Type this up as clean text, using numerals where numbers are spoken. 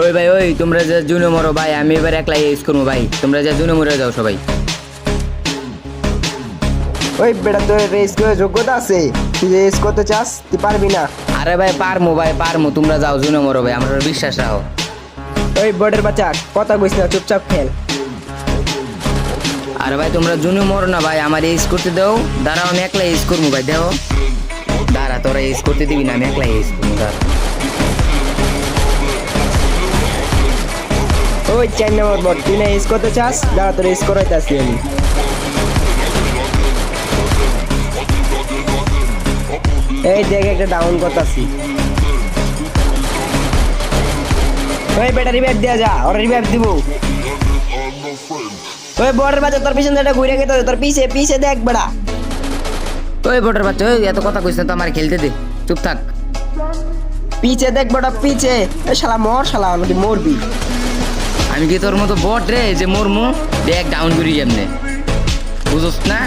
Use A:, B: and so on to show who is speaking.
A: ওই ভাই ওই তোমরা যে জুনে মরো ভাই, আমি এবার একলাই ইউজ করবো ভাই, তোমরা যে জুনে মরে যাও সবাই।
B: ওই বেটা তোর রেস করে যোগ্যতা আছে, তুই যে রেস করতে চাস তুই পারবি না।
A: আরে ভাই পারমু ভাই পারমু, তোমরা যাও জুনে মরো ভাই, আমার উপর বিশ্বাস রাখো।
B: ওই বটের বাচ্চা কথা কইস না, চুপচাপ খেল।
A: আরে ভাই তোমরা জুনে মরো না ভাই, আমার ইউজ করতে দাও, দাঁড়াও আমি একলাই ইউজ করবো ভাই, দেখো দাঁড়া তোরা ইউজ করতে দিবি না, আমি একলাই ইউজ করবো দাঁড়া।
B: ওই 4 নম্বর বট, তুই না রেস করতে চাস, দাঁড়া তোর রেস করাইতাছি আমি। এই দেখ একটা ডাউন করতাছি। ওই বেটা রিভাইভ দেয়া যা, ওরা রিভাইভ দিব। ওই বটের বাচ্চা তোর পিছন থেকে ঘুরে গেছে, তোর পিছে পিছে দেখ বেটা।
A: ওই বটের বাচ্চা ওই এত কথা কইস না তো, আমার খেলতে দে, চুপ থাক।
B: পিছে দেখ বেটা পিছে। এই শালা মর শালা, তুই মরবি।
A: আমি কি তোর মতো বট রে যে মোর মু দেখ ডাউন করি এমনি, বুঝোস না?